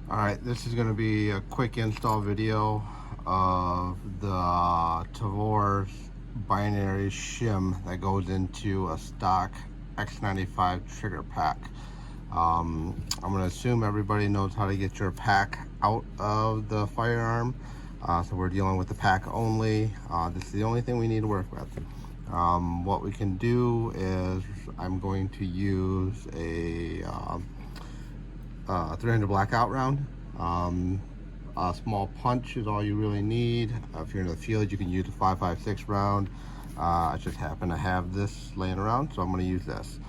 Alright, this is going to be a quick install video of the Tavor binary shim that goes into a stock X95 trigger pack. I'm going to assume everybody knows how to get your pack out of the firearm, so we're dealing with the pack only. This is the only thing we need to work with. What we can do is I'm going to use a 300 blackout round. A small punch is all you really need. If you're in the field, you can use a 5.56 round. I just happen to have this laying around, so I'm going to use this.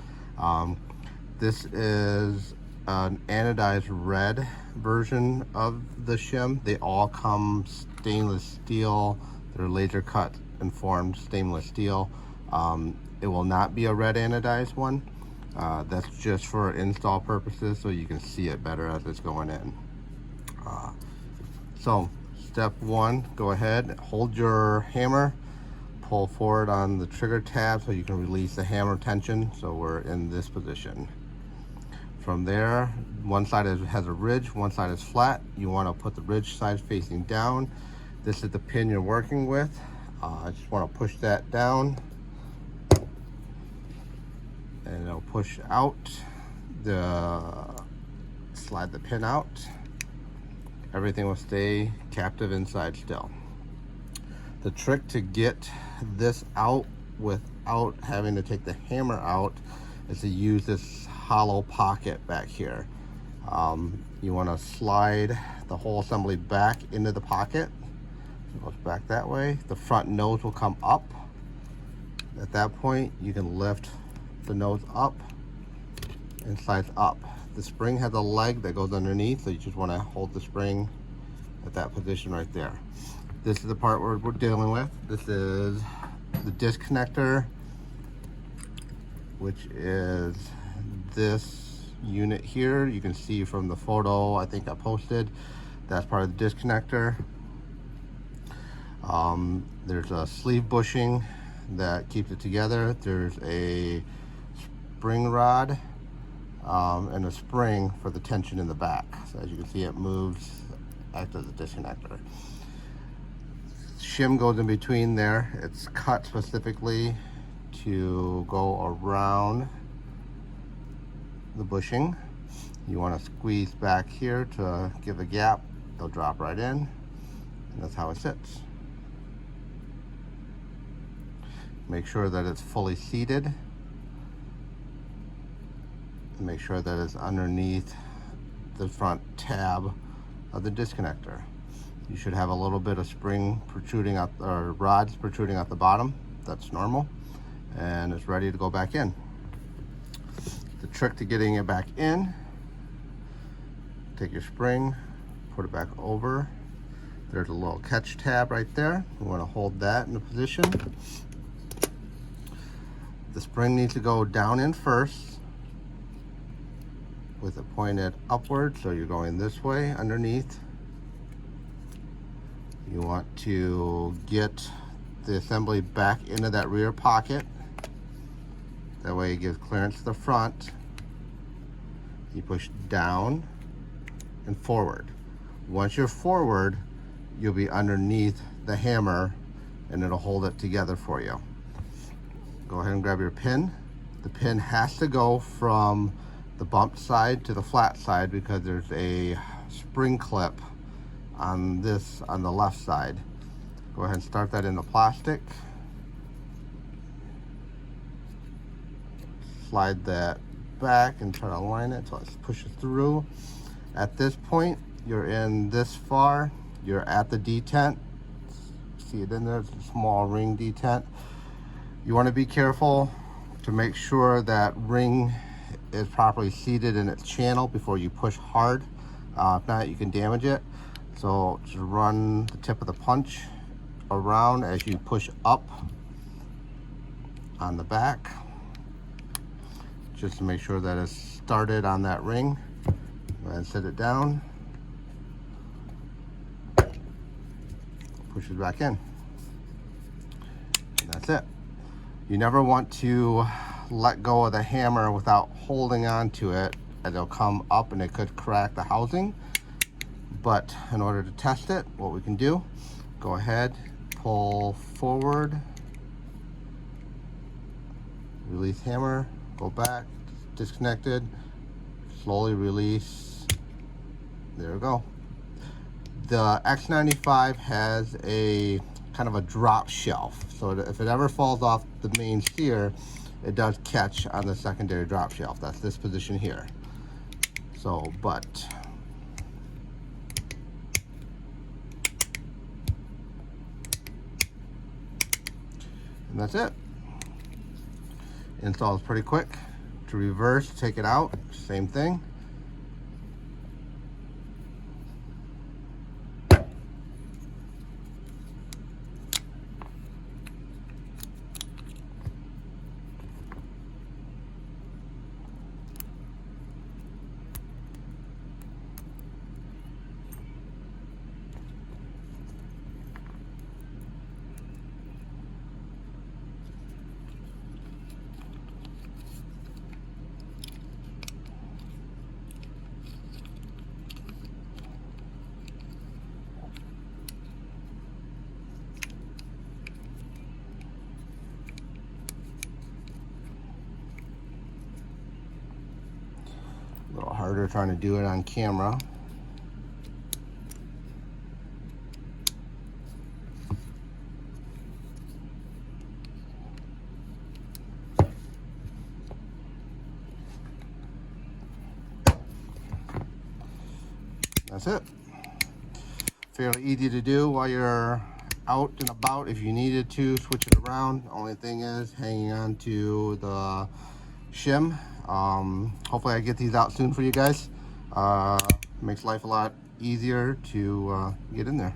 This is an anodized red version of the shim. They all come stainless steel. They're laser cut and formed stainless steel. It will not be a red anodized one. That's just for install purposes, so you can see it better as it's going in. So step one, go ahead, hold your hammer, pull forward on the trigger tab so you can release the hammer tension, so we're in this position. From there, one side has a ridge, one side is flat. You want to put the ridge side facing down. This is the pin you're working with. I just want to push that down, and it'll push out, slide the pin out. Everything will stay captive inside still. The trick to get this out without having to take the hammer out is to use this hollow pocket back here. You want to slide the whole assembly back into the pocket. It goes back that way. The front nose will come up. At that point, you can lift the nose up and slides up. The spring has a leg that goes underneath, so you just want to hold the spring at that position right there. This is the part we're dealing with. This is the disconnector, which is this unit here. You can see from the photo I think I posted, that's part of the disconnector. There's a sleeve bushing that keeps it together. There's a spring rod and a spring for the tension in the back. So as you can see, it moves, acts as a disconnector. Shim goes in between there. It's cut specifically to go around the bushing. You want to squeeze back here to give a gap. They'll drop right in, and that's how it sits. Make sure that it's fully seated. Make sure that it's underneath the front tab of the disconnector. You should have a little bit of spring protruding out, or rods protruding out the bottom. That's normal, and it's ready to go back in. The trick to getting it back in, take your spring, put it back over. There's a little catch tab right there. You want to hold that in the position. The spring needs to go down in first with it pointed upward, so you're going this way underneath. You want to get the assembly back into that rear pocket. That way it gives clearance to the front. You push down and forward. Once you're forward, you'll be underneath the hammer and it'll hold it together for you. Go ahead and grab your pin. The pin has to go from the bumped side to the flat side because there's a spring clip on the left side. Go ahead and start that in the plastic. Slide that back and try to align it so it pushes through. At this point, you're in this far. You're at the detent. See it in there? It's a small ring detent. You want to be careful to make sure that ring is properly seated in its channel before you push hard. If not, you can damage it. So just run the tip of the punch around as you push up on the back, just to make sure that it's started on that ring. Go ahead and set it down. Push it back in. And that's it. You never want to let go of the hammer without holding on to it, as it'll come up and it could crack the housing. But in order to test it, what we can do, go ahead, pull forward, release hammer, go back, disconnected, slowly release. There we go. The X95 has a kind of a drop shelf, so if it ever falls off the main steer, it does catch on the secondary drop shelf. That's this position here. So, but and that's it. Install is pretty quick. To reverse, take it out, same thing. A little harder trying to do it on camera. That's it. Fairly easy to do while you're out and about. If you needed to switch it around, the only thing is hanging on to the shim. Hopefully I get these out soon for you guys. Makes life a lot easier to get in there.